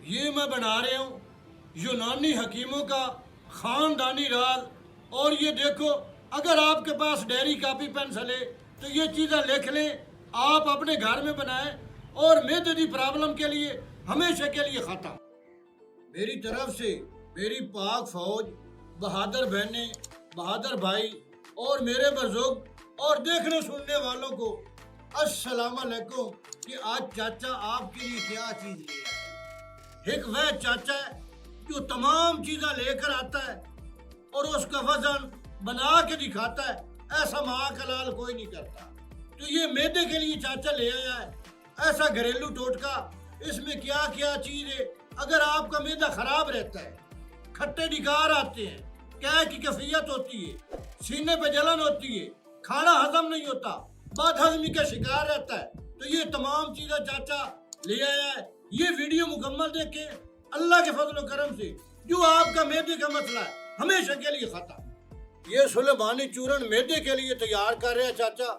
ये मैं बना रहा हूँ यूनानी हकीमों का ख़ानदानी राज। और ये देखो, अगर आपके पास डायरी कापी पेंसिल है तो ये चीज़ें लिख लें, आप अपने घर में बनाएं और मैदे की प्रॉब्लम के लिए हमेशा के लिए ख़त्म। मेरी तरफ से मेरी पाक फौज, बहादुर बहनें, बहादुर भाई और मेरे बुजुर्ग और देखने सुनने वालों को अस्सलाम वालेकुम कि आज चाचा आपके लिए क्या चीज़ ले आए। एक वह चाचा है जो तमाम चीज़ें लेकर आता है और उसका वजन बना के दिखाता है, ऐसा महाकलाल कोई नहीं करता। तो ये मैदे के लिए चाचा ले आया है ऐसा घरेलू टोटका। इसमें क्या क्या चीज़ है, अगर आपका मैदा खराब रहता है, खट्टे डिकार आते हैं, क्या की कैफियत होती है, सीने पे जलन होती है, खाना हजम नहीं होता, बदहजमी का शिकार रहता है, तो ये तमाम चीज़ें चाचा ले आया है। ये वीडियो मुकम्मल देखें, अल्लाह के फजल करम से जो आपका मैदे का मसला है हमेशा के लिए खत्म। ये सुलेमानी चूरन मैदे के लिए तैयार कर रहे हैं चाचा,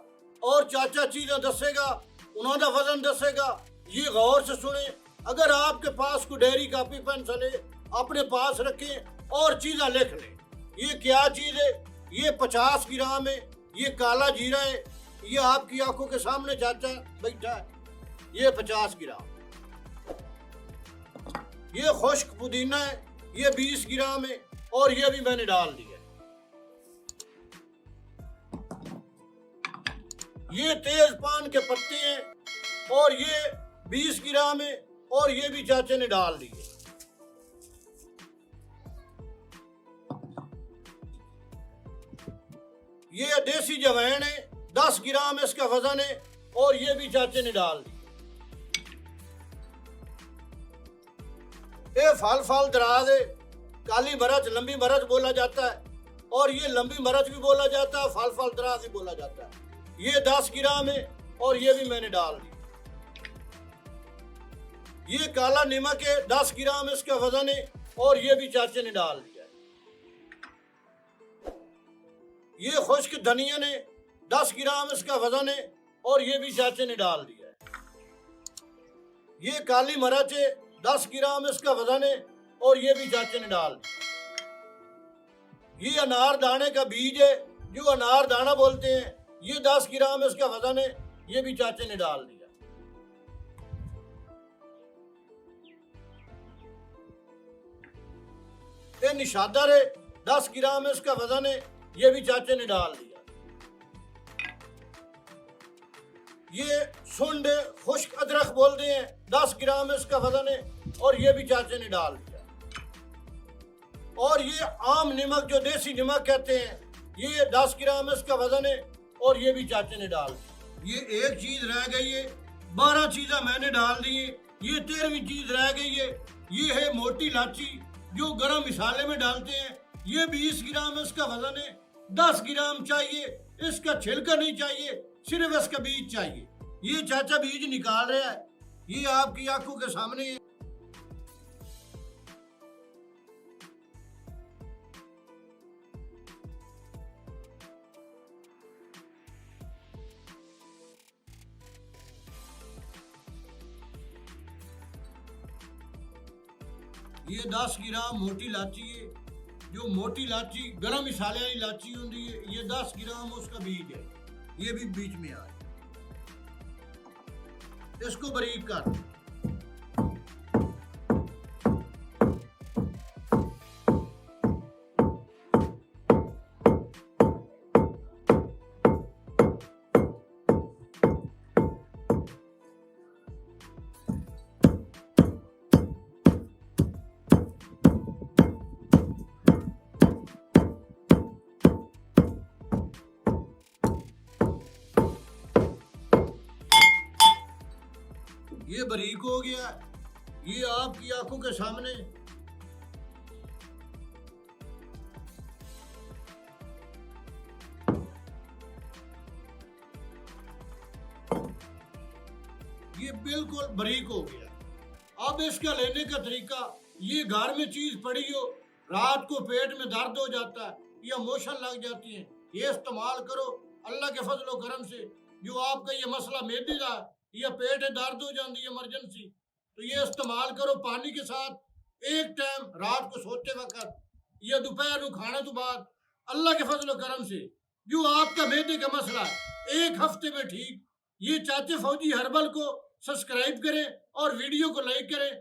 और चाचा चीज़ें दसेगा, उन्होंने वजन दसेगा। ये गौर से सुने, अगर आपके पास कोई डायरी कापी पेंसिल है अपने पास रखें और चीज़ें लिख लें। ये क्या चीज़ है, ये 50 ग्राम है, ये काला जीरा है, ये आपकी आंखों के सामने चाचा बैठा है, ये 50 ग्राम। ये खुश्क पुदीना है, ये 20 ग्राम है और ये भी मैंने डाल दिया। ये तेज पान के पत्ते हैं और ये 20 ग्राम है और ये भी चाचे ने डाल दिए। ये देसी जवैन है, 10 ग्राम इसका वजन है और ये भी चाचे ने डाल दिए। ये फल दराज है, काली मरच, लंबी मरच बोला जाता है, और ये लंबी मरच भी बोला जाता है, फल दराज भी बोला जाता है। ये 10 ग्राम है और ये भी मैंने डाल दी। ये काला नमक है, 10 ग्राम इसका वजन है और ये भी चाचे ने डाल दिया। ये खुश्क धनिया ने 10 ग्राम इसका वजन है और ये भी चाचे ने डाल दिया। ये काली मरच है, 10 ग्राम इसका वजन है और ये भी चाचे ने डाल दिया। ये अनार दाने का बीज है, जो अनार दाना बोलते हैं, ये 10 ग्राम इसका वजन है, ये भी चाचे ने डाल दिया। ये निशादर है, 10 ग्राम इसका वजन है, ये भी चाचे ने डाल दिया। ये सुंड खुश्क अदरक बोलते हैं, 10 ग्राम इसका वजन है और ये भी चाचे ने डाल दिया। और ये आम नमक जो देसी नमक कहते हैं, ये 10 ग्राम इसका वजन है और ये भी चाचे ने डाल दी। ये एक चीज़ रह गई है, 12 चीज़ें मैंने डाल दी है, ये 13वीं चीज़ रह गई है। ये है मोटी इलायची, जो गरम मसाले में डालते हैं, ये 20 ग्राम इसका वजन है। 10 ग्राम चाहिए, इसका छिलका नहीं चाहिए, सिर्फ इसका बीज चाहिए। ये चाचा बीज निकाल रहा है, ये आपकी आंखों के सामने है। ये 10 ग्राम मोटी इलायची है, जो मोटी इलायची गरम मसाले वाली इलायची होती है, ये 10 ग्राम उसका बीज है, ये भी बीच में आए। इसको बारीक कर। ये बारीक हो गया, ये आपकी आंखों के सामने। ये बिल्कुल बारीक हो गया। अब इसका लेने का तरीका, ये घर में चीज पड़ी हो, रात को पेट में दर्द हो जाता है या मोशन लग जाती है, ये इस्तेमाल करो। अल्लाह के फजल व करम से जो आपका ये मसला मैदे का या पेट दर्द हो जाती है इमरजेंसी, तो ये इस्तेमाल करो पानी के साथ एक टाइम रात को सोते वक्त या दोपहर को खाने तो बाद। अल्लाह के फजल करम से जो आपका मैदे का मसला है एक हफ्ते में ठीक। ये चाचे फौजी हर्बल को सब्सक्राइब करें और वीडियो को लाइक करें।